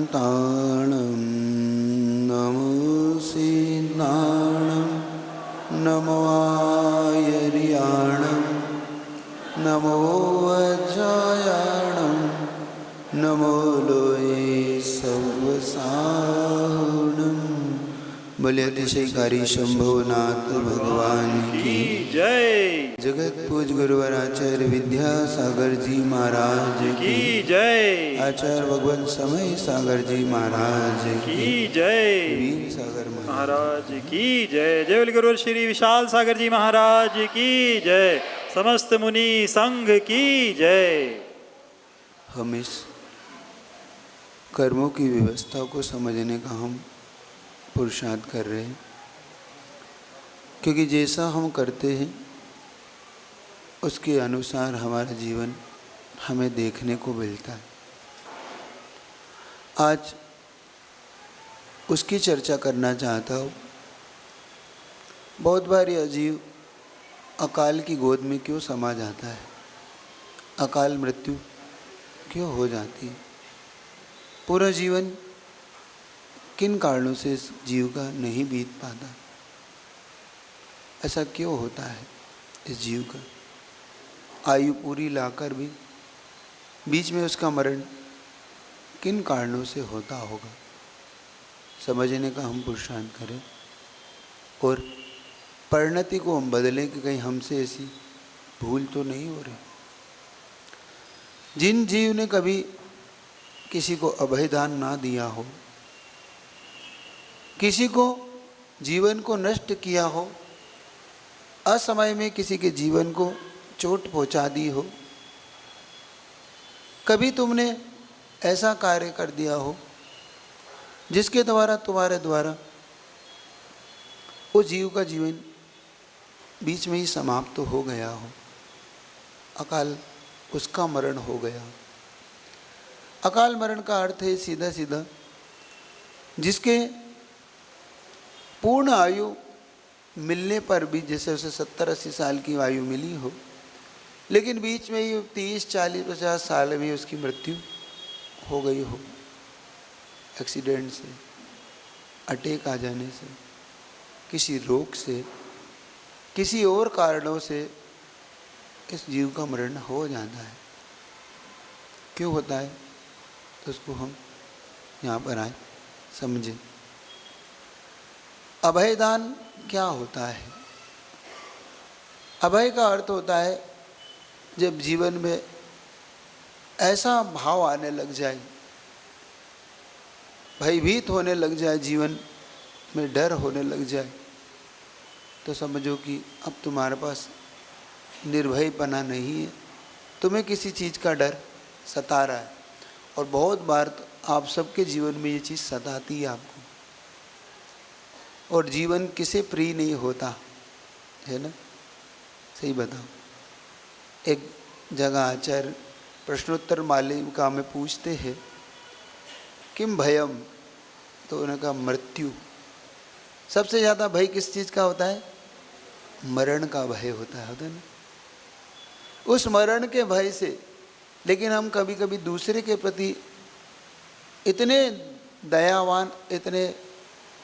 ताणं नमो सीताणं नमो आयर्याणं नमो वज्रायाणं नमो लोये सव्वसाहुणं। बोले अतिशयकारी शंभुनाथ भगवान की जय। जगत पूज गुरुवर आचार्य विद्यासागर जी महाराज की जय। आचार्य भगवान समय सागर जी महाराज की जय। वीर सागर महाराज की जय। जय बोले गुरु श्री विशाल सागर जी महाराज की जय। समस्त मुनि संघ की जय। हम इस कर्मों की व्यवस्था को समझने का हम पुरुषार्थ कर रहे हैं, क्योंकि जैसा हम करते हैं उसके अनुसार हमारा जीवन हमें देखने को मिलता है। आज उसकी चर्चा करना चाहता हूँ। बहुत बार यह जीव अकाल की गोद में क्यों समा जाता है, अकाल मृत्यु क्यों हो जाती है, पूरा जीवन किन कारणों से इस जीव का नहीं बीत पाता, ऐसा क्यों होता है इस जीव का। आयु पूरी लाकर भी बीच में उसका मरण किन कारणों से होता होगा, समझने का हम पुरुषार्थ करें और परिणति को हम बदलें कि कहीं हमसे ऐसी भूल तो नहीं हो रही। जिन जीव ने कभी किसी को अभयदान ना दिया हो, किसी को जीवन को नष्ट किया हो, असमय में किसी के जीवन को चोट पहुंचा दी हो, कभी तुमने ऐसा कार्य कर दिया हो जिसके द्वारा तुम्हारे द्वारा उस जीव का जीवन बीच में ही समाप्त तो हो गया हो, अकाल उसका मरण हो गया। अकाल मरण का अर्थ है सीधा सीधा जिसके पूर्ण आयु मिलने पर भी, जैसे उसे 70-80 साल की आयु मिली हो, लेकिन बीच में ही 30-40-50 साल में उसकी मृत्यु हो गई हो, एक्सीडेंट से, अटैक आ जाने से, किसी रोग से, किसी और कारणों से इस जीव का मरण हो जाता है। क्यों होता है तो उसको हम यहाँ पर आए समझें। अभयदान क्या होता है? अभय का अर्थ होता है जब जीवन में ऐसा भाव आने लग जाए, भयभीत होने लग जाए, जीवन में डर होने लग जाए, तो समझो कि अब तुम्हारे पास निर्भयपना नहीं है, तुम्हें किसी चीज़ का डर सता रहा है। और बहुत बार तो आप सबके जीवन में ये चीज़ सताती है आपको, और जीवन किसे प्रिय नहीं होता है ना, सही बताओ। एक जगह आचार्य प्रश्नोत्तर मालिका में पूछते हैं किम भयम, तो उन्होंने कहा मृत्यु। सबसे ज़्यादा भय किस चीज़ का होता है? मरण का भय होता है ना। उस मरण के भय से, लेकिन हम कभी कभी दूसरे के प्रति इतने दयावान, इतने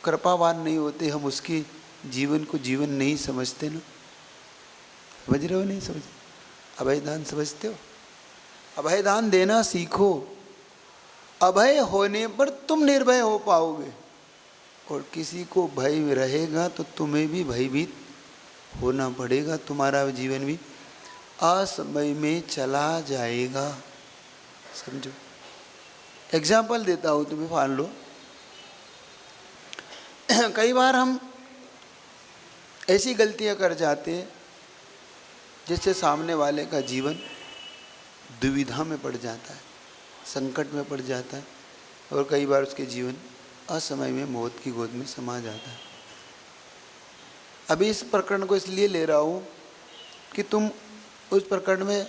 कृपावान नहीं होते, हम उसके जीवन को जीवन नहीं समझते ना। समझ रहे हो? नहीं समझ? अभयदान समझते हो? अभयदान देना सीखो। अभय होने पर तुम निर्भय हो पाओगे, और किसी को भय रहेगा तो तुम्हें भी भयभीत होना पड़ेगा, तुम्हारा जीवन भी असमय में चला जाएगा। समझो। एग्जाम्पल देता हूँ, तुम्हें मान लो कई बार हम ऐसी गलतियाँ कर जाते हैं जिससे सामने वाले का जीवन दुविधा में पड़ जाता है, संकट में पड़ जाता है, और कई बार उसके जीवन असमय में मौत की गोद में समा जाता है। अभी इस प्रकरण को इसलिए ले रहा हूँ कि तुम उस प्रकरण में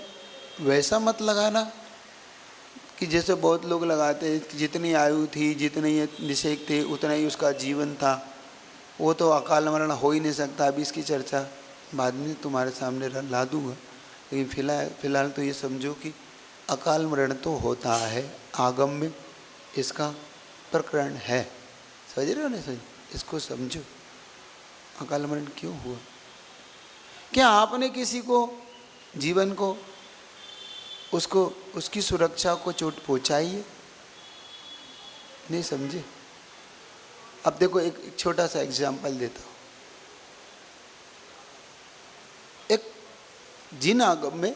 वैसा मत लगाना कि जैसे बहुत लोग लगाते हैं कि जितनी आयु थी, जितने ये निषेक थे, उतना ही उसका जीवन था, वो तो अकाल मरण हो ही नहीं सकता। अभी इसकी चर्चा बाद में तुम्हारे सामने ला दूँगा, लेकिन फिलहाल तो ये समझो कि अकाल मरण तो होता है, आगम में इसका प्रकरण है। समझ रहे हो ना? समझ, इसको समझो। अकाल मरण क्यों हुआ? क्या आपने किसी को, जीवन को, उसको, उसकी सुरक्षा को चोट पहुंचाई है? नहीं समझे? अब देखो एक छोटा सा एग्जाम्पल देता हूं। एक जिन आगम में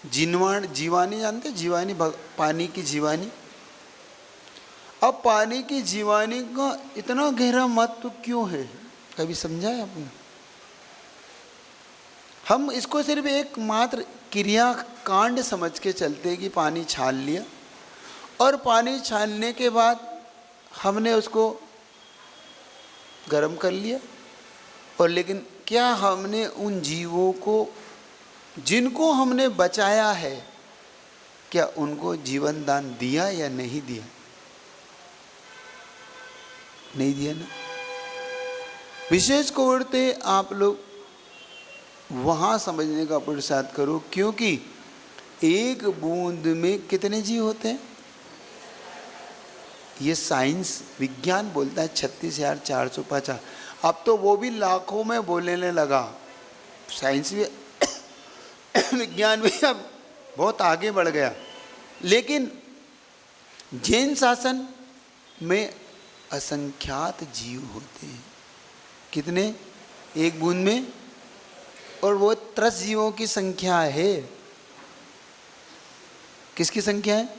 जीवानी जानते? जीवानी, पानी की जीवानी। अब पानी की जीवानी का इतना गहरा महत्व क्यों है, कभी समझा है आपने? हम इसको सिर्फ एक मात्र क्रिया कांड समझ के चलते कि पानी छान लिया, और पानी छानने के बाद हमने उसको गर्म कर लिया, और लेकिन क्या हमने उन जीवों को जिनको हमने बचाया है, क्या उनको जीवन दान दिया या नहीं दिया? नहीं दिया ना। विशेष कोवरते आप लोग वहाँ समझने का पुरुषार्थ करो, क्योंकि एक बूंद में कितने जीव होते हैं? ये साइंस, विज्ञान बोलता है 36,450। अब तो वो भी लाखों में बोलने लगा। साइंस भी विज्ञान भी अब बहुत आगे बढ़ गया। लेकिन जैन शासन में असंख्यात जीव होते हैं। कितने? एक बूंद में। और वो 30 जीवों की संख्या है। किसकी संख्या है?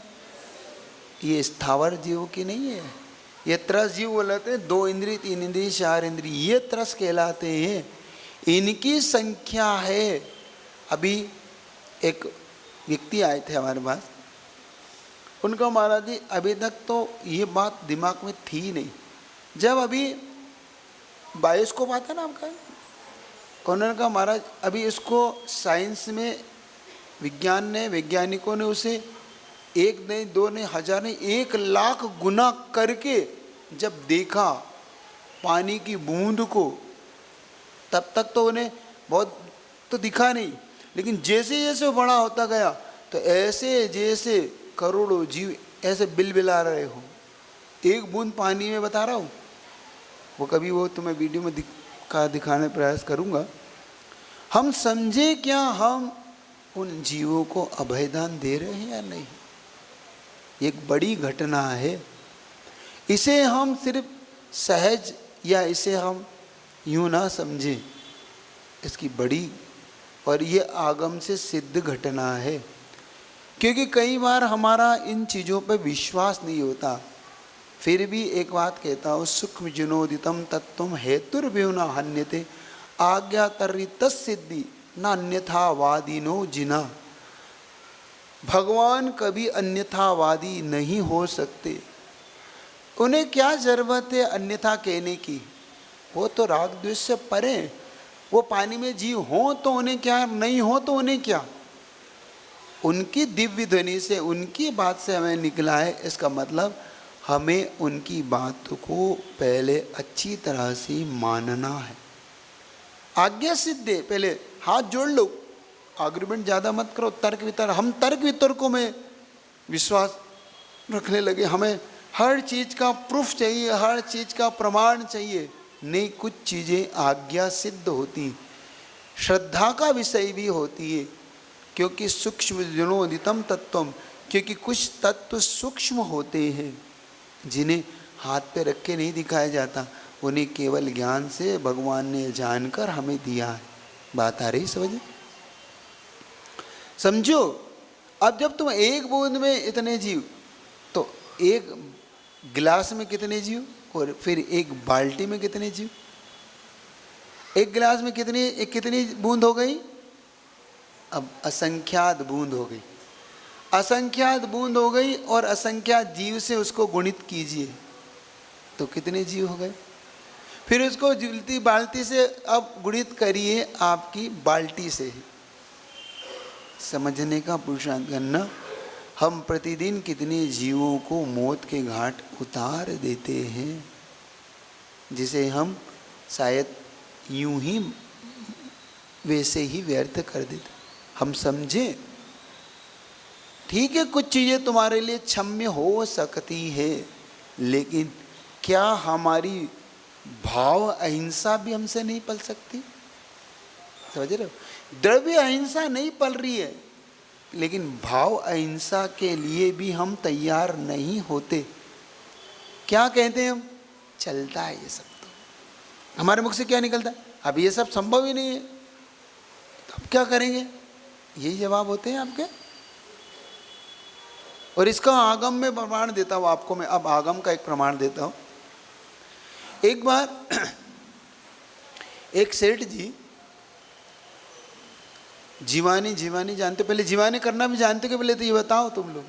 ये स्थावर जीवों की नहीं है। ये 30 जीव बोलते हैं, 2 इंद्रिय, 3 इंद्रिय, 4 इंद्रिय, ये 30 कहलाते हैं। इनकी संख्या है। अभी एक व्यक्ति आए थे हमारे पास, उनका महाराज जी अभी तक तो ये बात दिमाग में थी नहीं। जब अभी बायोस्कोप आता ना आपका, उन्होंने कहा महाराज अभी इसको साइंस में, विज्ञान ने, वैज्ञानिकों ने उसे 1 नहीं 2 नहीं 1000 नहीं 1 लाख गुना करके जब देखा पानी की बूंद को, तब तक तो उन्हें बहुत तो दिखा नहीं, लेकिन जैसे जैसे वो बड़ा होता गया तो ऐसे जैसे करोड़ों जीव ऐसे बिलबिला रहे हो। एक बूंद पानी में बता रहा हूँ, वो कभी वो तुम्हें वीडियो में दिखाने प्रयास करूँगा। हम समझे क्या हम उन जीवों को अभयदान दे रहे हैं या नहीं? एक बड़ी घटना है। इसे हम सिर्फ सहज या इसे हम यूं ना समझें, इसकी बड़ी और ये आगम से सिद्ध घटना है। क्योंकि कई बार हमारा इन चीज़ों पर विश्वास नहीं होता। फिर भी एक बात कहता हूँ, सूक्ष्म जिनोदितम तत्वम हेतुर्व्यूना हन्यते आज्ञा तर्री तत्सिद्धि न अन्यथावादिनो जिना। भगवान कभी अन्यथावादी नहीं हो सकते। उन्हें क्या जरूरत है अन्यथा कहने की? वो तो राग द्वेष से परे। वो पानी में जीव हो तो उन्हें क्या, नहीं हो तो उन्हें क्या। उनकी दिव्य ध्वनि से, उनकी बात से हमें निकला है, इसका मतलब हमें उनकी बात को पहले अच्छी तरह से मानना है। आज्ञा सिद्ध है, पहले हाथ जोड़ लो, आर्गुमेंट ज़्यादा मत करो, तर्क वितर्क। हम तर्क वितर्कों में विश्वास रखने लगे, हमें हर चीज़ का प्रूफ चाहिए, हर चीज़ का प्रमाण चाहिए। नहीं, कुछ चीज़ें आज्ञा सिद्ध होती, श्रद्धा का विषय भी होती है। क्योंकि सूक्ष्म जिनोदितम तत्वम, क्योंकि कुछ तत्व सूक्ष्म होते हैं जिन्हें हाथ पे रख के नहीं दिखाया जाता, उन्हें केवल ज्ञान से भगवान ने जानकर हमें दिया है। बात आ रही समझ? समझो, अब जब तुम एक बूंद में इतने जीव, तो एक गिलास में कितने जीव, और फिर एक बाल्टी में कितने जीव? एक गिलास में कितनी बूंद हो गई? अब असंख्यात बूंद हो गई। असंख्यात बूंद हो गई और असंख्यात जीव से उसको गुणित कीजिए तो कितने जीव हो गए? फिर उसको जुलती बाल्टी से अब गुणित करिए आपकी बाल्टी से। समझने का पुरुषार्थ करना, हम प्रतिदिन कितने जीवों को मौत के घाट उतार देते हैं, जिसे हम शायद यूं ही वैसे ही व्यर्थ कर देते। हम समझे, ठीक है कुछ चीज़ें तुम्हारे लिए क्षम्य हो सकती है, लेकिन क्या हमारी भाव अहिंसा भी हमसे नहीं पल सकती? समझ रहे हो? द्रव्य अहिंसा नहीं पल रही है, लेकिन भाव अहिंसा के लिए भी हम तैयार नहीं होते। क्या कहते हैं हम? चलता है ये सब। तो हमारे मुख से क्या निकलता है? अब ये सब संभव ही नहीं है, तो अब क्या करेंगे? यही जवाब होते हैं आपके। और इसका आगम में प्रमाण देता हूं आपको मैं। अब आगम का एक प्रमाण देता हूं। एक बार एक सेठ जी जीवानी जानते हो? पहले जीवानी करना भी जानते हो? पहले तो ये बताओ तुम लोग,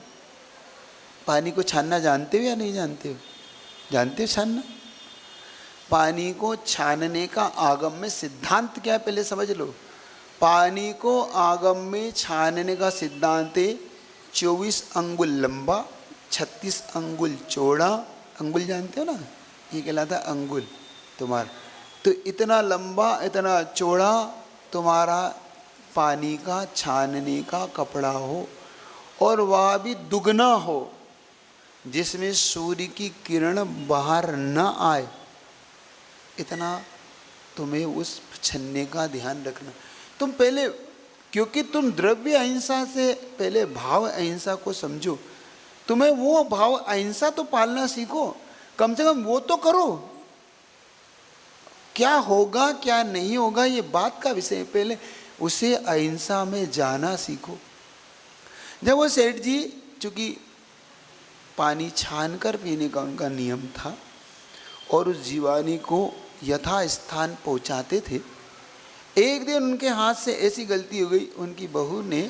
पानी को छानना जानते हो या नहीं जानते हो? जानते हो छानना? पानी को छानने का आगम में सिद्धांत क्या है पहले समझ लो। पानी को आगम में छानने का सिद्धांत है 24 अंगुल लंबा, 36 अंगुल चौड़ा। अंगुल जानते हो ना? ये कहलाता है अंगुल तुम्हारा। तो इतना लंबा इतना चौड़ा तुम्हारा पानी का छानने का कपड़ा हो, और वह भी दुगना हो, जिसमें सूर्य की किरण बाहर न आए। इतना तुम्हें उस छन्ने का ध्यान रखना। तुम पहले, क्योंकि तुम द्रव्य अहिंसा से पहले भाव अहिंसा को समझो। तुम्हें वो भाव अहिंसा तो पालना सीखो, कम से कम वो तो करो। क्या होगा क्या नहीं होगा ये बात का विषय है, पहले उसे अहिंसा में जाना सीखो। जब वो सेठ जी, चूंकि पानी छान कर पीने का उनका नियम था और उस जीवानी को यथा स्थान पहुंचाते थे, एक दिन उनके हाथ से ऐसी गलती हो गई, उनकी बहू ने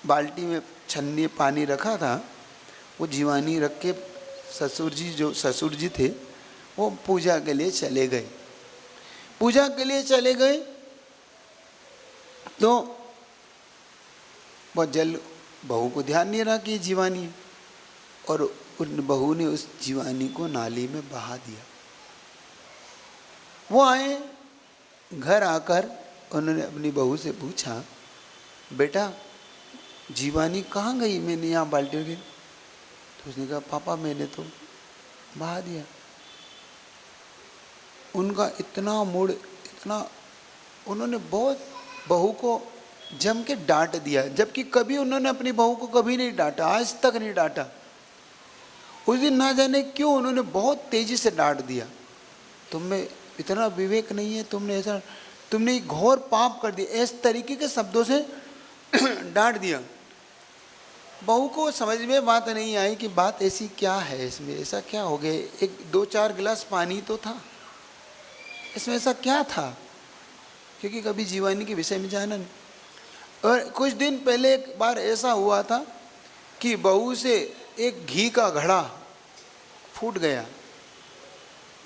बाल्टी में छन्नी पानी रखा था, वो जीवानी रख के ससुर जी थे वो पूजा के लिए चले गए। पूजा के लिए चले गए तो वह जल बहू को ध्यान नहीं रहा कि जीवानी है, और उन बहू ने उस जीवानी को नाली में बहा दिया। वो आए, घर आकर उन्होंने अपनी बहू से पूछा, बेटा जीवानी कहाँ गई? मैंने यहाँ बाल्टी रखी। तो उसने कहा, पापा मैंने तो बहा दिया। उनका इतना मूड, इतना, उन्होंने बहुत बहू को जम के डांट दिया, जबकि कभी उन्होंने अपनी बहू को कभी नहीं डांटा, आज तक नहीं डांटा। उस दिन ना जाने क्यों उन्होंने बहुत तेजी से डांट दिया। तुम्हें इतना विवेक नहीं है, तुमने ऐसा, तुमने एक घोर पाप कर दिया, इस तरीके के शब्दों से डांट दिया। बहू को समझ में बात नहीं आई कि बात ऐसी क्या है, इसमें ऐसा क्या हो गया। एक 2-4 गिलास पानी तो था, इसमें ऐसा क्या था, क्योंकि कभी जीवानी के विषय में जाना नहीं। और कुछ दिन पहले एक बार ऐसा हुआ था कि बहू से एक घी का घड़ा फूट गया।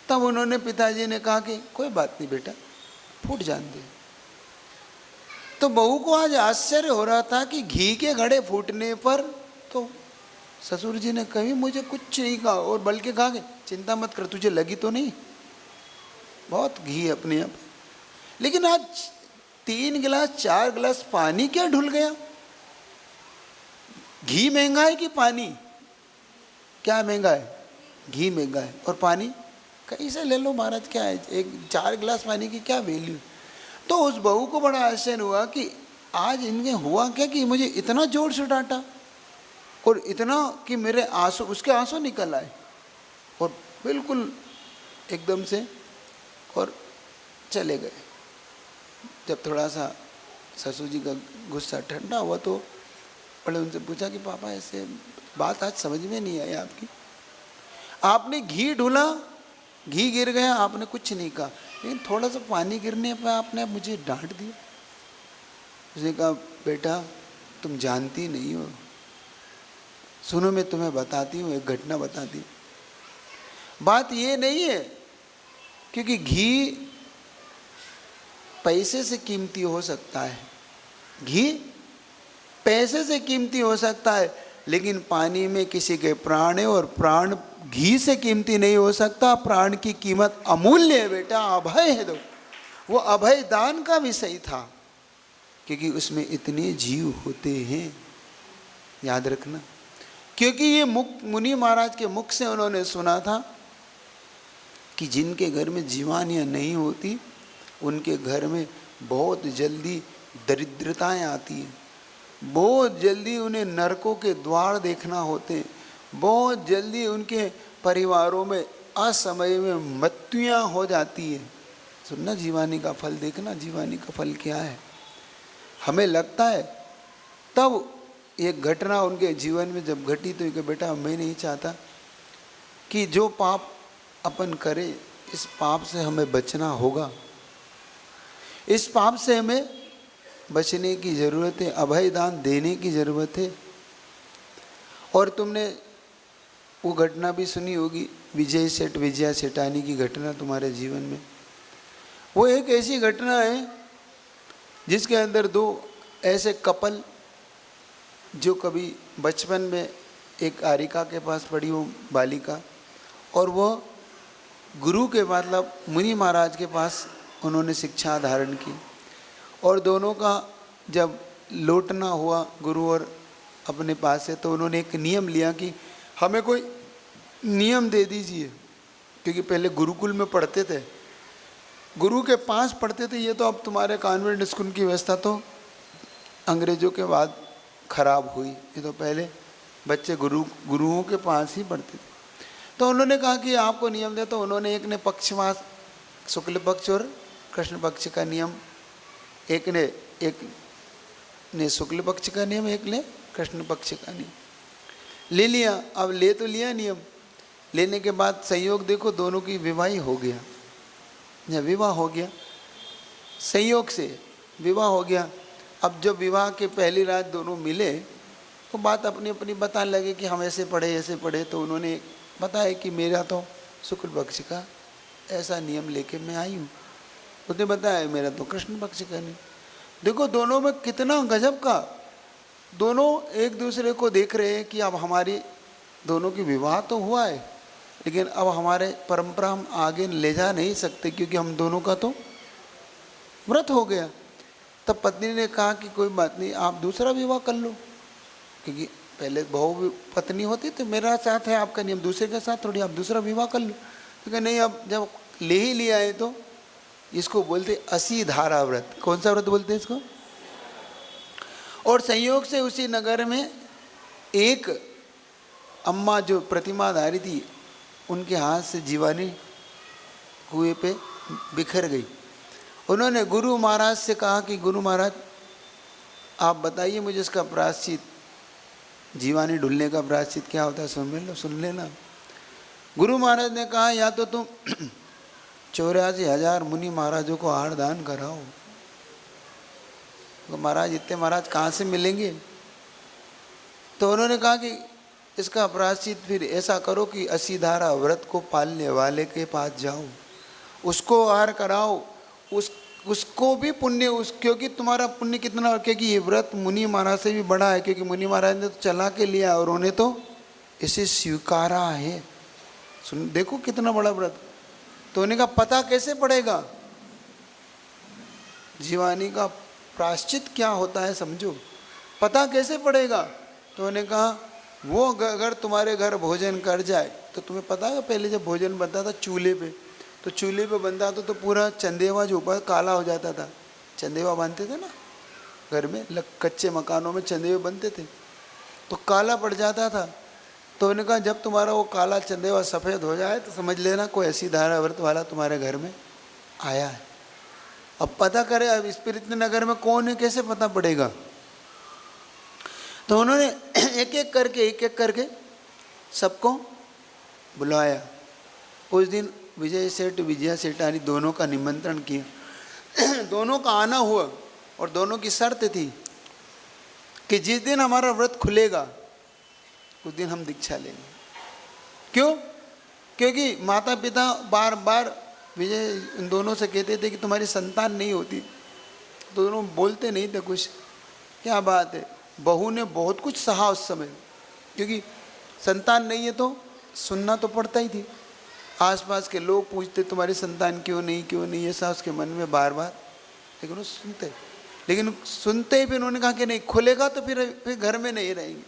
तब उन्होंने, पिताजी ने कहा कि कोई बात नहीं बेटा, फूट जान दे। तो बहू को आज आश्चर्य हो रहा था कि घी के घड़े फूटने पर तो ससुर जी ने कभी मुझे कुछ नहीं कहा, और बल्कि कहा कि चिंता मत कर, तुझे लगी तो नहीं, बहुत घी अपने आप। लेकिन आज 3 गिलास 4 गिलास पानी क्या ढुल गया? घी महंगा है कि पानी? क्या महंगा है? घी महंगा है, और पानी कहीं से ले लो महाराज, क्या है, एक 4 गिलास पानी की क्या वैल्यू। तो उस बहू को बड़ा आश्चर्य हुआ कि आज इनके हुआ क्या कि मुझे इतना जोर से डांटा, और इतना कि मेरे आंसू, उसके आंसू निकल आए, और बिल्कुल एकदम से, और चले गए। जब थोड़ा सा ससुर जी का गुस्सा ठंडा हुआ तो बड़े उनसे पूछा कि पापा ऐसे बात आज समझ में नहीं आई आपकी, आपने घी ढूला, घी गिर गया, आपने कुछ नहीं कहा, लेकिन थोड़ा सा पानी गिरने पर आपने मुझे डांट दिया। उसने कहा, बेटा तुम जानती नहीं हो, सुनो मैं तुम्हें बताती हूँ, एक घटना बताती हूँ। बात ये नहीं है क्योंकि घी पैसे से कीमती हो सकता है, घी पैसे से कीमती हो सकता है, लेकिन पानी में किसी के प्राण है, और प्राण घी से कीमती नहीं हो सकता। प्राण की कीमत अमूल्य है बेटा, अभय है। तो वो अभय दान का विषय था, क्योंकि उसमें इतने जीव होते हैं, याद रखना। क्योंकि ये मुनि महाराज के मुख से उन्होंने सुना था कि जिनके घर में जीवानियाँ नहीं होती उनके घर में बहुत जल्दी दरिद्रताएं आती हैं, बहुत जल्दी उन्हें नरकों के द्वार देखना होते हैं, बहुत जल्दी उनके परिवारों में असमय में मृत्युयाँ हो जाती है। सुनना जीवानी का फल, देखना जीवानी का फल क्या है। हमें लगता है तब एक घटना उनके जीवन में जब घटी तो कि बेटा मैं नहीं चाहता कि जो पाप अपन करें इस पाप से हमें बचना होगा, इस पाप से हमें बचने की ज़रूरत है, अभय दान देने की ज़रूरत है। और तुमने वो घटना भी सुनी होगी, विजय सेठ विजया सेठानी की घटना तुम्हारे जीवन में। वो एक ऐसी घटना है जिसके अंदर दो ऐसे कपल जो कभी बचपन में एक आरिका के पास पड़ी हो बालिका, और वह गुरु के मतलब मुनि महाराज के पास उन्होंने शिक्षा धारण की, और दोनों का जब लौटना हुआ गुरु और अपने पास से तो उन्होंने एक नियम लिया कि हमें कोई नियम दे दीजिए, क्योंकि पहले गुरुकुल में पढ़ते थे, गुरु के पास पढ़ते थे। ये तो अब तुम्हारे कॉन्वेंट स्कूल की व्यवस्था तो अंग्रेज़ों के बाद खराब हुई, ये तो पहले बच्चे गुरुओं के पास ही पढ़ते थे। तो उन्होंने कहा कि आपको नियम दे, तो उन्होंने एक ने पक्षवास शुक्ल पक्ष और कृष्ण पक्ष का नियम, एक ने शुक्ल पक्ष का नियम, एक ने कृष्ण पक्ष का नियम ले लिया। अब ले तो लिया नियम, लेने के बाद संयोग देखो दोनों की विवाह हो गया, या विवाह हो गया, संयोग से विवाह हो गया। अब जब विवाह के पहली रात दोनों मिले तो बात अपनी अपनी बताने लगे कि हम ऐसे पढ़े। तो उन्होंने बताया कि मेरा तो शुक्ल पक्ष का ऐसा नियम लेके मैं आई हूँ, उसने बताया मेरा तो कृष्ण पक्ष का नियम। देखो दोनों में कितना गजब का, दोनों एक दूसरे को देख रहे हैं कि अब हमारी दोनों की विवाह तो हुआ है, लेकिन अब हमारे परंपरा हम आगे ले जा नहीं सकते क्योंकि हम दोनों का तो व्रत हो गया। तब पत्नी ने कहा कि कोई बात नहीं, आप दूसरा विवाह कर लो, क्योंकि पहले बहु पत्नी होती तो मेरा साथ है आपका नियम, दूसरे के साथ थोड़ी, आप दूसरा विवाह कर लो। तो कहा नहीं, अब जब ले ही लिया है तो इसको बोलते असी धारा व्रत। कौन सा व्रत बोलते हैं इसको? और संयोग से उसी नगर में एक अम्मा जो प्रतिमाधारी थी, उनके हाथ से जीवानी कुएं पे बिखर गई। उन्होंने गुरु महाराज से कहा कि गुरु महाराज आप बताइए मुझे इसका प्रायश्चित, जीवानी ढुलने का प्रायश्चित क्या होता है, सुन लेना। गुरु महाराज ने कहा या तो तुम 84,000 मुनि महाराजों को आहार दान कराओ। तो महाराज इतने महाराज कहाँ से मिलेंगे? तो उन्होंने कहा कि इसका प्रायश्चित फिर ऐसा करो कि 80 धारा व्रत को पालने वाले के पास जाओ, उसको आहार कराओ, उसको भी पुण्य क्योंकि तुम्हारा पुण्य कितना, क्योंकि ये व्रत मुनि महाराज से भी बड़ा है, क्योंकि मुनि महाराज ने तो चला के लिया और उन्हें तो इसे स्वीकारा है। सुन देखो कितना बड़ा व्रत। तो उन्हें कहा पता कैसे पड़ेगा जीवानी का प्रायश्चित क्या होता है, समझो, पता कैसे पड़ेगा? तो उन्हें कहा वो अगर तुम्हारे घर भोजन कर जाए तो तुम्हें पता है पहले जब भोजन बनता था चूल्हे पे, तो चूल्हे पे बनता था तो पूरा चंदेवा जो ऊपर काला हो जाता था। चंदेवा बांधते थे ना घर में, कच्चे मकानों में चंदेवे बनते थे तो काला पड़ जाता था। तो उन्होंने कहा जब तुम्हारा वो काला चंदेवा सफ़ेद हो जाए तो समझ लेना कोई ऐसी धारा व्रत वाला तुम्हारे घर में आया है। अब पता करे, अब स्पिरिट नगर में कौन है कैसे पता पड़ेगा? तो उन्होंने एक एक करके सबको बुलाया। उस दिन विजय सेठ विजया सेठानी दोनों का निमंत्रण किया। दोनों का आना हुआ और दोनों की शर्त थी कि जिस दिन हमारा व्रत खुलेगा उस दिन हम दीक्षा लेंगे। क्यों? क्योंकि माता पिता बार बार विजय इन दोनों से कहते थे कि तुम्हारी संतान नहीं होती, तो दोनों बोलते नहीं थे कुछ। क्या बात है, बहू ने बहुत कुछ सहा उस समय, क्योंकि संतान नहीं है तो सुनना तो पड़ता ही थी। आसपास के लोग पूछते तुम्हारी संतान क्यों नहीं, ऐसा उसके मन में बार बार, लेकिन वो सुनते ही फिर उन्होंने कहा कि नहीं खुलेगा तो फिर घर में नहीं रहेंगे।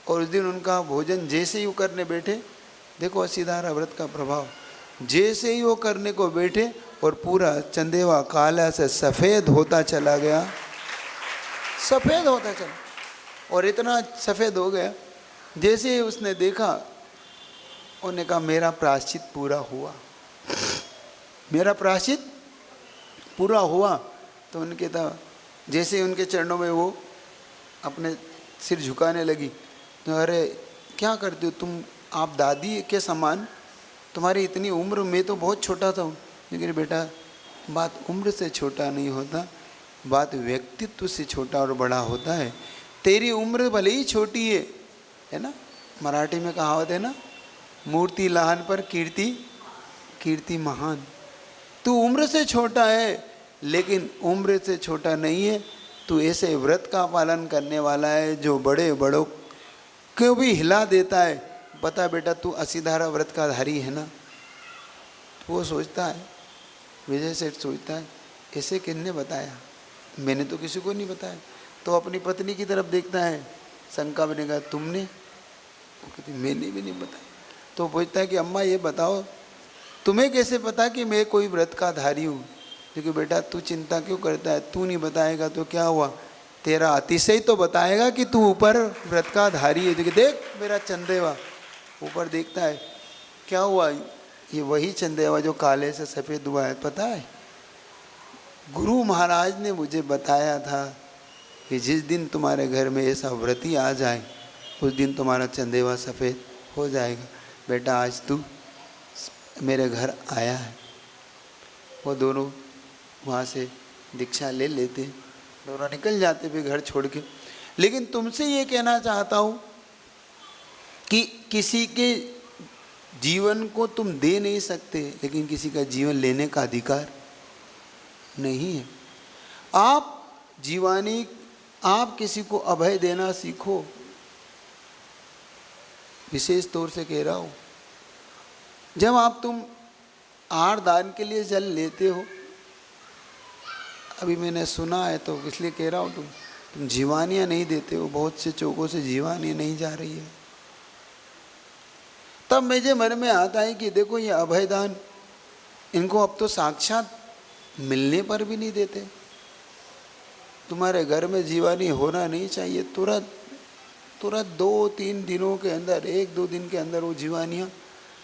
और उस दिन उनका भोजन जैसे ही वो करने बैठे, देखो असीधारा व्रत का प्रभाव, जैसे ही वो करने को बैठे और पूरा चंदेवा काला से सफ़ेद होता चला गया, सफ़ेद होता चला, और इतना सफ़ेद हो गया, जैसे ही उसने देखा उन्होंने कहा मेरा प्रायश्चित पूरा हुआ, मेरा प्रायश्चित पूरा हुआ। तो उनके था जैसे ही उनके चरणों में वो अपने सिर झुकाने लगी, तो अरे क्या करते हो तुम, आप दादी के समान, तुम्हारी इतनी उम्र, मैं तो बहुत छोटा था। लेकिन बेटा बात उम्र से छोटा नहीं होता, बात व्यक्तित्व से छोटा और बड़ा होता है। तेरी उम्र भले ही छोटी है ना, मराठी में कहावत है ना, मूर्ति लहान पर कीर्ति कीर्ति महान। तू उम्र से छोटा है लेकिन उम्र से छोटा नहीं है, तू ऐसे व्रत का पालन करने वाला है जो बड़े बड़ों को भी हिला देता है। बता बेटा तू असीधारा व्रत का धारी है ना। तो वो सोचता है, विजय सेठ सोचता है ऐसे किसने बताया, मैंने तो किसी को नहीं बताया। तो अपनी पत्नी की तरफ देखता है, शंका ने कहा तुमने, वो कहती मैंने भी नहीं बताया। तो पूछता है कि अम्मा ये बताओ तुम्हें कैसे पता कि मैं कोई व्रत का धारी हूँ। क्योंकि बेटा तू चिंता क्यों करता है, तू नहीं बताएगा तो क्या हुआ, तेरा अतिशय तो बताएगा कि तू ऊपर व्रत का धारी है। देखिए देख मेरा चंदेवा, ऊपर देखता है, क्या हुआ, ये वही चंदेवा जो काले से सफ़ेद हुआ है। पता है गुरु महाराज ने मुझे बताया था कि जिस दिन तुम्हारे घर में ऐसा व्रती आ जाए उस दिन तुम्हारा चंदेवा सफ़ेद हो जाएगा। बेटा आज तू मेरे घर आया है। वो दोनों वहाँ से दीक्षा ले लेते, दोनों निकल जाते फिर घर छोड़ के। लेकिन तुमसे ये कहना चाहता हूँ कि किसी के जीवन को तुम दे नहीं सकते, लेकिन किसी का जीवन लेने का अधिकार नहीं है। आप जीवानी, आप किसी को अभय देना सीखो। विशेष तौर से कह रहा हूँ, जब आप तुम आहार दान के लिए जल लेते हो, अभी मैंने सुना है तो इसलिए कह रहा हूँ, तुम जीवानियाँ नहीं देते हो, बहुत से चौकों से जीवानी नहीं जा रही है। तब मुझे मन में आता है कि देखो ये अभयदान, इनको अब तो साक्षात मिलने पर भी नहीं देते। तुम्हारे घर में जीवानी होना नहीं चाहिए, तुरंत 2-3 दिनों के अंदर, 1-2 दिन के अंदर वो जीवानियाँ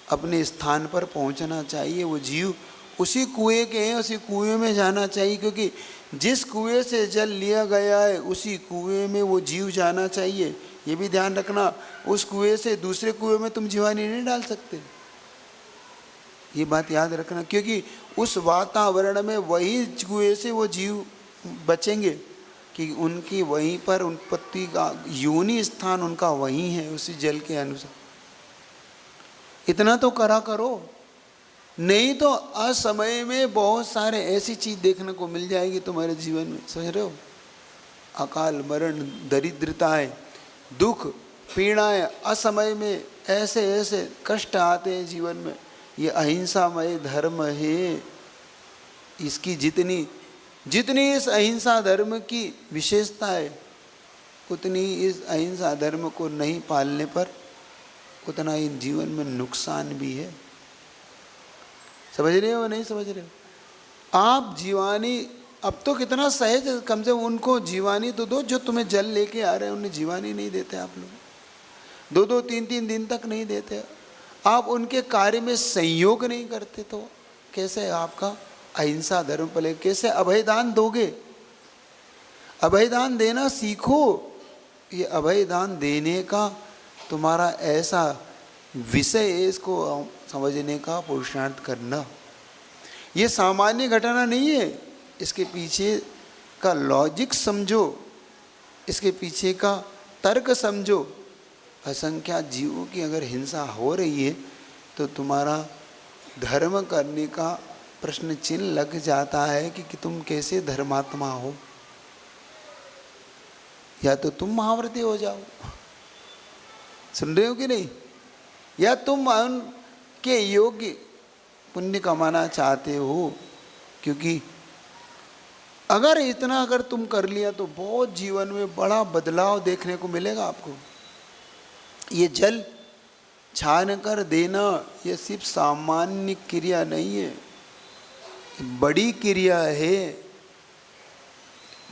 अपने स्थान पर पहुंचना चाहिए। वो जीव उसी कुएं के हैं, उसी कुएं में जाना चाहिए, क्योंकि जिस कुएं से जल लिया गया है उसी कुएं में वो जीव जाना चाहिए। ये भी ध्यान रखना, उस कुएं से दूसरे कुएं में तुम जीवानी नहीं डाल सकते, ये बात याद रखना। क्योंकि उस वातावरण में वही कुएं से वो जीव बचेंगे कि उनकी वहीं पर उत्पत्ति का योनि स्थान उनका वहीं है, उसी जल के अनुसार। इतना तो करा करो, नहीं तो असमय में बहुत सारे ऐसी चीज देखने को मिल जाएगी तुम्हारे जीवन में। समझ रहे हो, अकाल मरण, दरिद्रताएं, दुख, पीड़ाएं, असमय में ऐसे ऐसे कष्ट आते हैं जीवन में। ये अहिंसामय धर्म है, इसकी जितनी इस अहिंसा धर्म की विशेषता है, उतनी इस अहिंसा धर्म को नहीं पालने पर उतना इन जीवन में नुकसान भी है। समझ रहे हो नहीं समझ रहे हो? आप जीवानी अब तो कितना सहज, कम से कम उनको जीवानी तो दो, जो तुम्हें जल लेके आ रहे हैं उन्हें जीवानी नहीं देते आप लोग, 2-2 3-3 दिन तक नहीं देते। आप उनके कार्य में संयोग नहीं करते तो कैसे आपका अहिंसा धर्म पले, कैसे अभयदान दोगे? अभयदान देना सीखो। ये अभयदान देने का तुम्हारा ऐसा विषय है, इसको समझने का पुरुषार्थ करना। ये सामान्य घटना नहीं है, इसके पीछे का लॉजिक समझो, इसके पीछे का तर्क समझो। असंख्यात जीवों की अगर हिंसा हो रही है तो तुम्हारा धर्म करने का प्रश्न चिन्ह लग जाता है कि तुम कैसे धर्मात्मा हो। या तो तुम महाव्रती हो जाओ, सुन रहे हो कि नहीं, या तुम के योग्य पुण्य कमाना चाहते हो। क्योंकि अगर तुम कर लिया तो बहुत जीवन में बड़ा बदलाव देखने को मिलेगा आपको। ये जल छान कर देना ये सिर्फ सामान्य क्रिया नहीं है, बड़ी क्रिया है।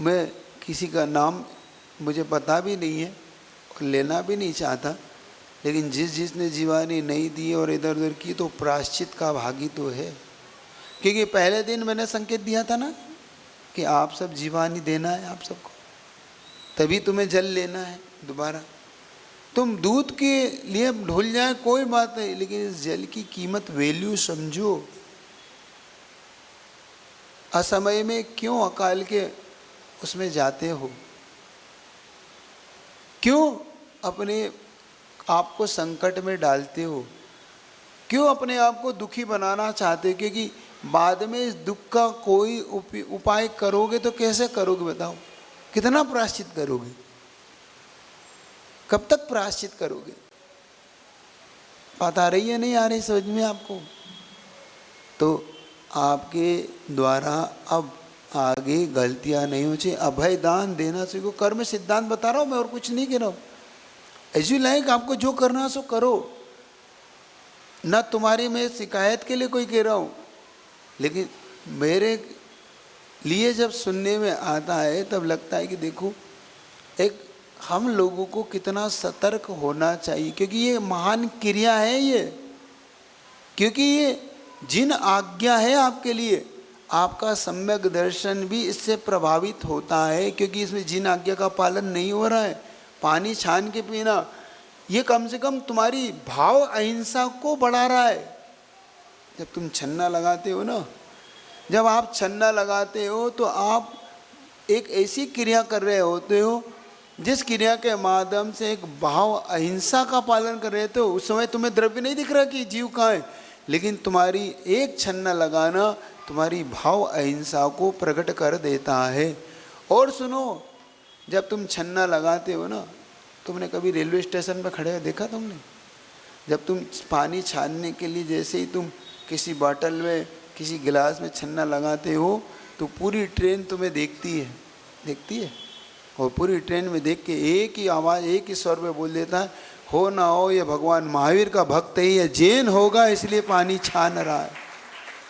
मैं किसी का नाम मुझे पता भी नहीं है और लेना भी नहीं चाहता, लेकिन जिसने जीवानी नहीं दी और इधर उधर की तो प्रायश्चित का भागी तो है। क्योंकि पहले दिन मैंने संकेत दिया था ना कि आप सब जीवानी देना है आप सबको, तभी तुम्हें जल लेना है दोबारा। तुम दूध के लिए ढूल जाए कोई बात नहीं, लेकिन इस जल की कीमत वैल्यू समझो। असमय में क्यों अकाल के उसमें जाते हो, क्यों अपने आप को संकट में डालते हो, क्यों अपने आप को दुखी बनाना चाहते हो? क्योंकि बाद में इस दुख का कोई उपाय करोगे तो कैसे करोगे बताओ? कितना प्रायश्चित करोगे? कब तक प्रायश्चित करोगे? बात आ रही है नहीं आ रही समझ में आपको? तो आपके द्वारा अब आगे गलतियां नहीं हो चाहिए। अभय दान देना सीखो। कर्म सिद्धांत बता रहा हूं मैं और कुछ नहीं कह रहा हूं। एज यू लाइक, आपको जो करना सो करो। न तुम्हारी मैं शिकायत के लिए कोई कह रहा हूं, लेकिन मेरे लिए जब सुनने में आता है तब लगता है कि देखो एक हम लोगों को कितना सतर्क होना चाहिए, क्योंकि ये महान क्रिया है ये। क्योंकि ये जिन आज्ञा है आपके लिए, आपका सम्यक दर्शन भी इससे प्रभावित होता है, क्योंकि इसमें जिन आज्ञा का पालन नहीं हो रहा है। पानी छान के पीना ये कम से कम तुम्हारी भाव अहिंसा को बढ़ा रहा है। जब तुम छन्ना लगाते हो ना, जब आप छन्ना लगाते हो तो आप एक ऐसी क्रिया कर रहे होते हो जिस क्रिया के माध्यम से एक भाव अहिंसा का पालन कर रहे थे। उस समय तुम्हें द्रव्य नहीं दिख रहा कि जीव कहाँ है, लेकिन तुम्हारी एक छन्ना लगाना तुम्हारी भाव अहिंसा को प्रकट कर देता है। और सुनो, जब तुम छन्ना लगाते हो ना, तुमने कभी रेलवे स्टेशन पर खड़े हो देखा तुमने? जब तुम पानी छानने के लिए जैसे ही तुम किसी बॉटल में किसी गिलास में छन्ना लगाते हो तो पूरी ट्रेन तुम्हें देखती है और पूरी ट्रेन में देख के एक ही आवाज़ एक ही स्वर में बोल देता है, हो ना हो ये भगवान महावीर का भक्त है, ये जैन होगा इसलिए पानी छान रहा है।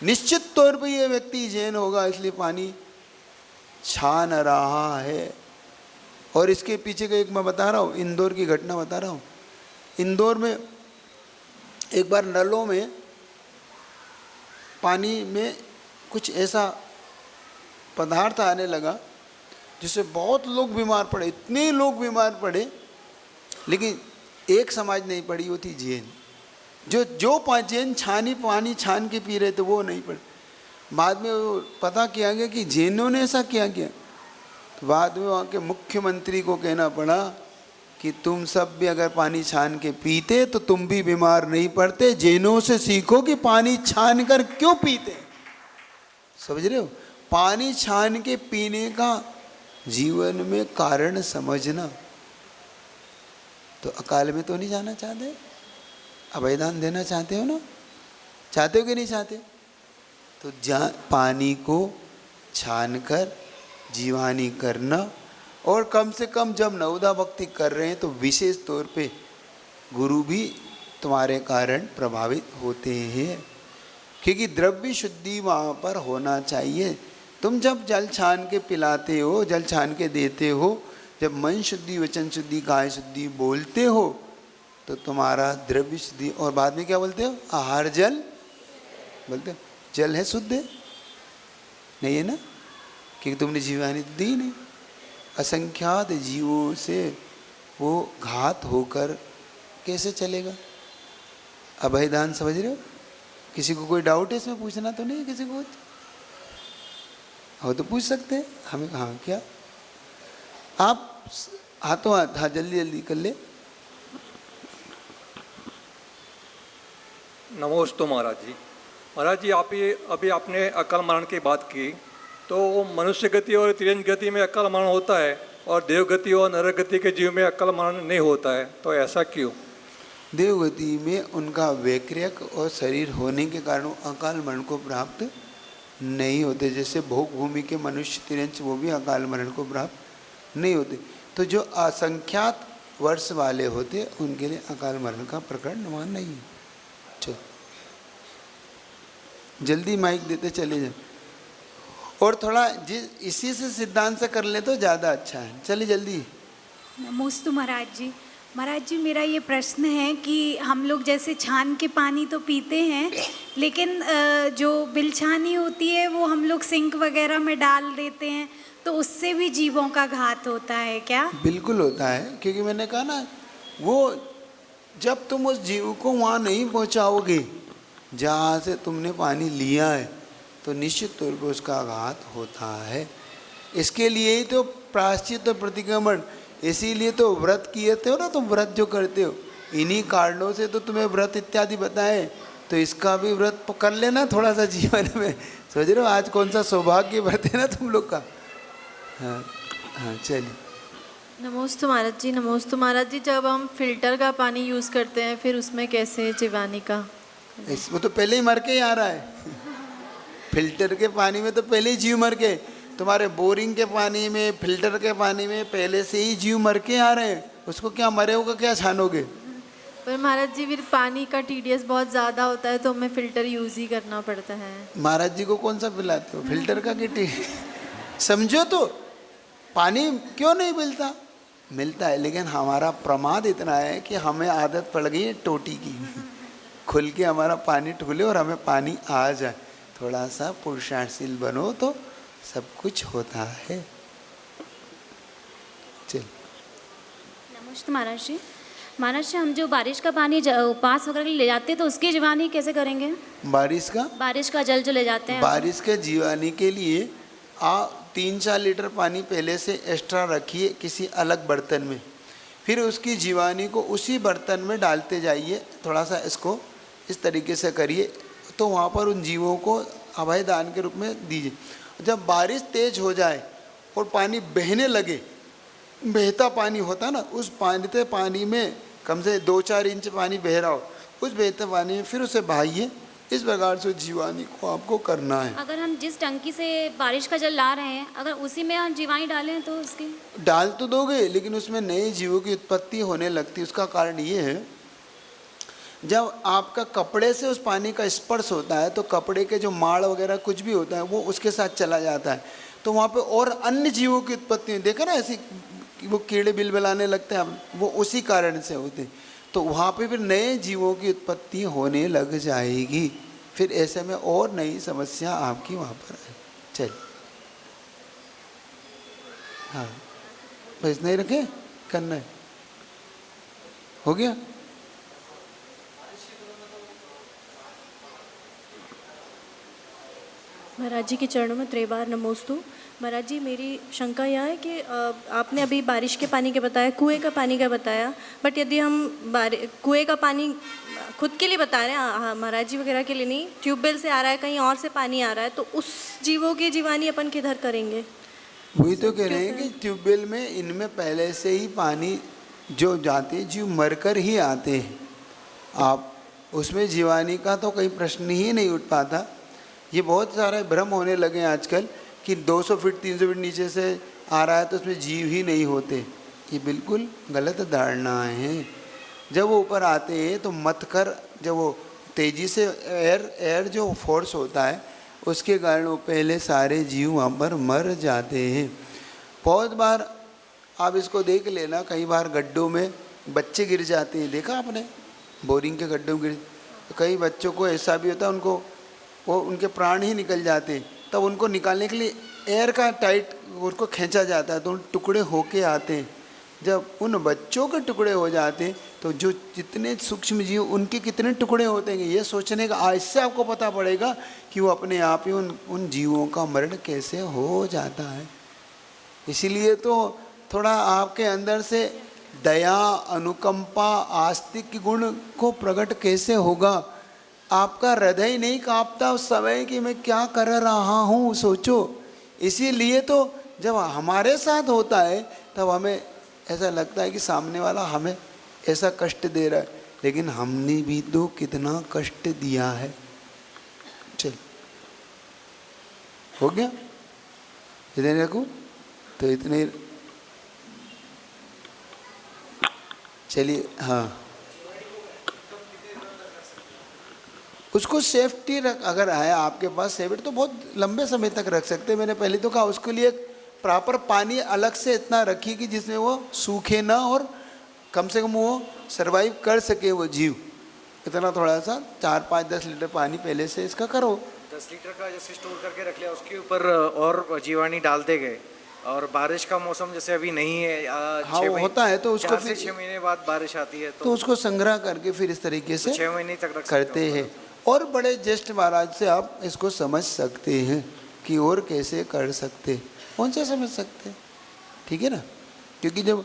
निश्चित तौर पर ये व्यक्ति जैन होगा इसलिए पानी छान रहा है। और इसके पीछे का एक मैं बता रहा हूँ, इंदौर की घटना बता रहा हूँ। इंदौर में एक बार नलों में पानी में कुछ ऐसा पदार्थ आने लगा जिससे बहुत लोग बीमार पड़े, इतने लोग बीमार पड़े, लेकिन एक समाज नहीं पड़ी, वो थी जैन। जो जैन पानी छान के पी रहे थे वो नहीं पड़े। बाद में वो पता किया गया कि जैनों ने ऐसा किया। बाद में वहाँ के मुख्यमंत्री को कहना पड़ा कि तुम सब भी अगर पानी छान के पीते तो तुम भी बीमार नहीं पड़ते। जैनों से सीखो कि पानी छान कर क्यों पीते। समझ रहे हो? पानी छान के पीने का जीवन में कारण समझना। तो अकाल में तो नहीं जाना चाहते, अभयदान देना चाहते हो ना? चाहते हो कि नहीं चाहते? तो पानी को छान कर जीवानी करना। और कम से कम जब नवदा भक्ति कर रहे हैं तो विशेष तौर पे गुरु भी तुम्हारे कारण प्रभावित होते हैं, क्योंकि द्रव्य शुद्धि वहाँ पर होना चाहिए। तुम जब जल छान के पिलाते हो, जल छान के देते हो, जब मन शुद्धि, वचन शुद्धि, काया शुद्धि बोलते हो तो तुम्हारा द्रव्य शुद्धि। और बाद में क्या बोलते हो? आहार जल बोलते हो। जल है शुद्ध है नहीं है ना, क्योंकि तुमने जीवानी दी नहीं। असंख्यात जीवों से वो घात होकर कैसे चलेगा? अभयदान समझ रहे हो? किसी को कोई डाउट है इसमें? पूछना तो नहीं है किसी को? हो तो पूछ सकते हैं हमें। हाँ क्या आप हाथों हाथ, हाँ जल्दी जल्दी कर ले। नमोस्तु महाराज जी। महाराज जी, आप ये अभी आपने अकाल मरण की बात की, तो वो मनुष्य गति और तिरंज गति में अकाल मरण होता है और देव गति और नरक गति के जीव में अकाल मरण नहीं होता है, तो ऐसा क्यों? देवगति में उनका वैक्रियक और शरीर होने के कारण अकाल मरण को प्राप्त नहीं होते। जैसे भोग भूमि के मनुष्य तिरंज वो भी अकाल मरण को प्राप्त नहीं होते। तो जो असंख्यात वर्ष वाले होते उनके लिए अकाल मरण का प्रकरण वहाँ नहीं है। चलो जल्दी माइक देते चले जाए, और थोड़ा इसी से सिद्धांत से कर ले तो ज़्यादा अच्छा है। चलिए जल्दी। नमोस्तु महाराज जी। महाराज जी, मेरा ये प्रश्न है कि हम लोग जैसे छान के पानी तो पीते हैं, लेकिन जो बिलछानी होती है वो हम लोग सिंक वगैरह में डाल देते हैं, तो उससे भी जीवों का घात होता है क्या? बिल्कुल होता है, क्योंकि मैंने कहा ना, वो जब तुम उस जीव को वहाँ नहीं पहुँचाओगे जहाँ से तुमने पानी लिया है, तो निश्चित तौर पर उसका आघात होता है। इसके लिए ही तो प्रायश्चित और प्रतिक्रमण, इसीलिए तो व्रत किए थे हो ना, तुम व्रत जो करते हो, इन्हीं कारणों से तो तुम्हें व्रत इत्यादि बताए। तो इसका भी व्रत कर लेना थोड़ा सा जीवन में। सोच रहे हो आज कौन सा सौभाग्य व्रत है ना तुम लोग का। हाँ हाँ चलिए। नमोस्तु महाराज जी। नमोस्तु महाराज जी, जब हम फिल्टर का पानी यूज़ करते हैं फिर उसमें कैसे जीवानी का? इसमें तो पहले ही मर के ही आ रहा है। फिल्टर के पानी में तो पहले ही जीव मर के, तुम्हारे बोरिंग के पानी में, फिल्टर के पानी में पहले से ही जीव मर के आ रहे हैं। उसको क्या मरे होगा, क्या छानोगे? पर महाराज जी, फिर पानी का टीडीएस बहुत ज़्यादा होता है तो हमें फ़िल्टर यूज़ ही करना पड़ता है। महाराज जी को कौन सा पिलाते हो, फिल्टर का कि समझो तो पानी क्यों नहीं मिलता? मिलता है, लेकिन हमारा प्रमाद इतना है कि हमें आदत पड़ गई है टोटी की। खुल के हमारा पानी ठुले और हमें पानी आ जाए। थोड़ा सा पुरुषार्थशील बनो तो सब कुछ होता है। चल। नमस्ते महाराज जी। महाराज जी, हम जो बारिश का पानी उपवास वगैरह ले जाते हैं तो उसकी जीवानी कैसे करेंगे? बारिश का जल जो ले जाते हैं, बारिश के जीवानी के लिए 3-4 लीटर पानी पहले से एक्स्ट्रा रखिए किसी अलग बर्तन में, फिर उसकी जीवानी को उसी बर्तन में डालते जाइए। थोड़ा सा इसको इस तरीके से करिए तो वहाँ पर उन जीवों को अभय दान के रूप में दीजिए। जब बारिश तेज हो जाए और पानी बहने लगे, बहता पानी होता ना, उस बहते पानी में कम से 2-4 इंच पानी बह रहा हो, उस बहते पानी में फिर उसे बहाइए। इस प्रकार से जीवानी को आपको करना है। अगर हम जिस टंकी से बारिश का जल ला रहे हैं, अगर उसी में हम जीवानी डालें तो उसकी डाल तो दोगे, लेकिन उसमें नए जीवों की उत्पत्ति होने लगती है। उसका कारण ये है, जब आपका कपड़े से उस पानी का स्पर्श होता है तो कपड़े के जो माड़ वगैरह कुछ भी होता है वो उसके साथ चला जाता है, तो वहाँ पे और अन्य जीवों की उत्पत्ति देखा ना, ऐसी वो कीड़े बिलबिलाने लगते हैं, वो उसी कारण से होते हैं। तो वहाँ पे फिर नए जीवों की उत्पत्ति होने लग जाएगी। फिर ऐसे में और नई समस्या आपकी वहाँ पर है। चल हाँ, बस नहीं रखे, करना है, हो गया। महाराज जी के चरणों में त्रिबार नमोस्तु। महाराज जी, मेरी शंका यह है कि आपने अभी बारिश के पानी का बताया, कुएं का पानी का बताया, बट यदि हम कुएं का पानी खुद के लिए बता रहे हैं, महाराज जी वगैरह के लिए नहीं, ट्यूबवेल से आ रहा है, कहीं और से पानी आ रहा है, तो उस जीवों की जीवानी अपन किधर करेंगे? वही तो कह रहे हैं कि ट्यूबवेल में इनमें पहले से ही पानी जो जाते हैं, जीव मरकर ही आते हैं। आप उसमें जीवानी का तो कोई प्रश्न ही नहीं उठ पाता। ये बहुत सारे भ्रम होने लगे हैं आजकल कि 200 फीट 300 फीट नीचे से आ रहा है तो उसमें जीव ही नहीं होते। ये बिल्कुल गलत धारणाएं हैं। जब वो ऊपर आते हैं तो मत कर, जब वो तेज़ी से एयर जो फोर्स होता है उसके कारण वो पहले सारे जीव वहाँ पर मर जाते हैं। बहुत बार आप इसको देख लेना, कई बार गड्ढों में बच्चे गिर जाते हैं, देखा आपने? बोरिंग के गड्ढों में गिर, तो कई बच्चों को ऐसा भी होता है, उनके प्राण ही निकल जाते हैं। तब उनको निकालने के लिए एयर का टाइट उनको खींचा जाता है तो उन टुकड़े होके आते हैं। जब उन बच्चों के टुकड़े हो जाते हैं तो जो जितने सूक्ष्म जीव उनके कितने टुकड़े होते हैं, ये सोचने का इससे आपको पता पड़ेगा कि वो अपने आप ही उन जीवों का मरण कैसे हो जाता है। इसीलिए तो थोड़ा आपके अंदर से दया, अनुकंपा, आस्तिक गुण को प्रकट कैसे होगा? आपका हृदय नहीं कांपता उस समय कि मैं क्या कर रहा हूँ, सोचो। इसीलिए तो जब हमारे साथ होता है तब हमें ऐसा लगता है कि सामने वाला हमें ऐसा कष्ट दे रहा है, लेकिन हमने भी तो कितना कष्ट दिया है। चल, हो गया? इतने रखूं तो इतने चलिए हाँ, उसको सेफ्टी रख, अगर है आपके पास सेफ्टी तो बहुत लंबे समय तक रख सकते हैं। मैंने पहले तो कहा उसके लिए प्रॉपर पानी अलग से इतना रखिए कि जिसमें वो सूखे ना और कम से कम वो सरवाइव कर सके वो जीव। इतना थोड़ा सा 4-5-10 लीटर पानी पहले से इसका करो। 10 लीटर का जैसे स्टोर करके रख लिया, उसके ऊपर और जीवाणु डालते गए। और बारिश का मौसम जैसे अभी नहीं है, हाँ वो होता है तो उसको 4 से 6 महीने बाद बारिश आती है तो उसको संग्रह करके फिर इस तरीके से 6 महीने तक रख करते हैं। और बड़े ज्येष्ठ महाराज से आप इसको समझ सकते हैं कि और कैसे कर सकते, कौन से समझ सकते हैं, ठीक है ना। क्योंकि जब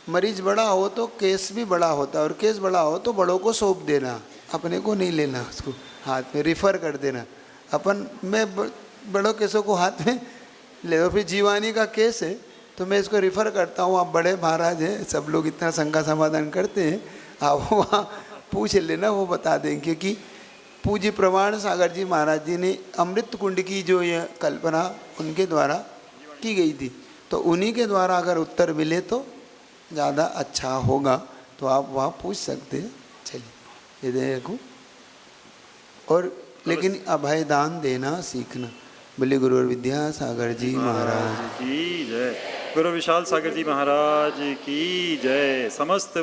मरीज बड़ा हो तो केस भी बड़ा होता है, और केस बड़ा हो तो बड़ों को सौंप देना, अपने को नहीं लेना, उसको हाथ में रिफ़र कर देना। अपन मैं बड़ों केसों को हाथ में ले दो, फिर जीवानी का केस है तो मैं इसको रिफ़र करता हूँ, आप बड़े महाराज हैं, सब लोग इतना शंका समाधान करते हैं, आप वहाँ पूछ लेना, वो बता देंगे। कि पूज्य प्रमाण सागर जी महाराज जी ने अमृत कुंड की जो ये कल्पना उनके द्वारा की गई थी, तो उन्हीं के द्वारा अगर उत्तर मिले तो ज़्यादा अच्छा होगा, तो आप वहाँ पूछ सकते हैं। चलिए ये देखो, और लेकिन अभय दान देना सीखना। बोले गुरु विद्या सागर जी महाराज की जय। गुरु विशाल सागर जी महाराज की जय। समस्त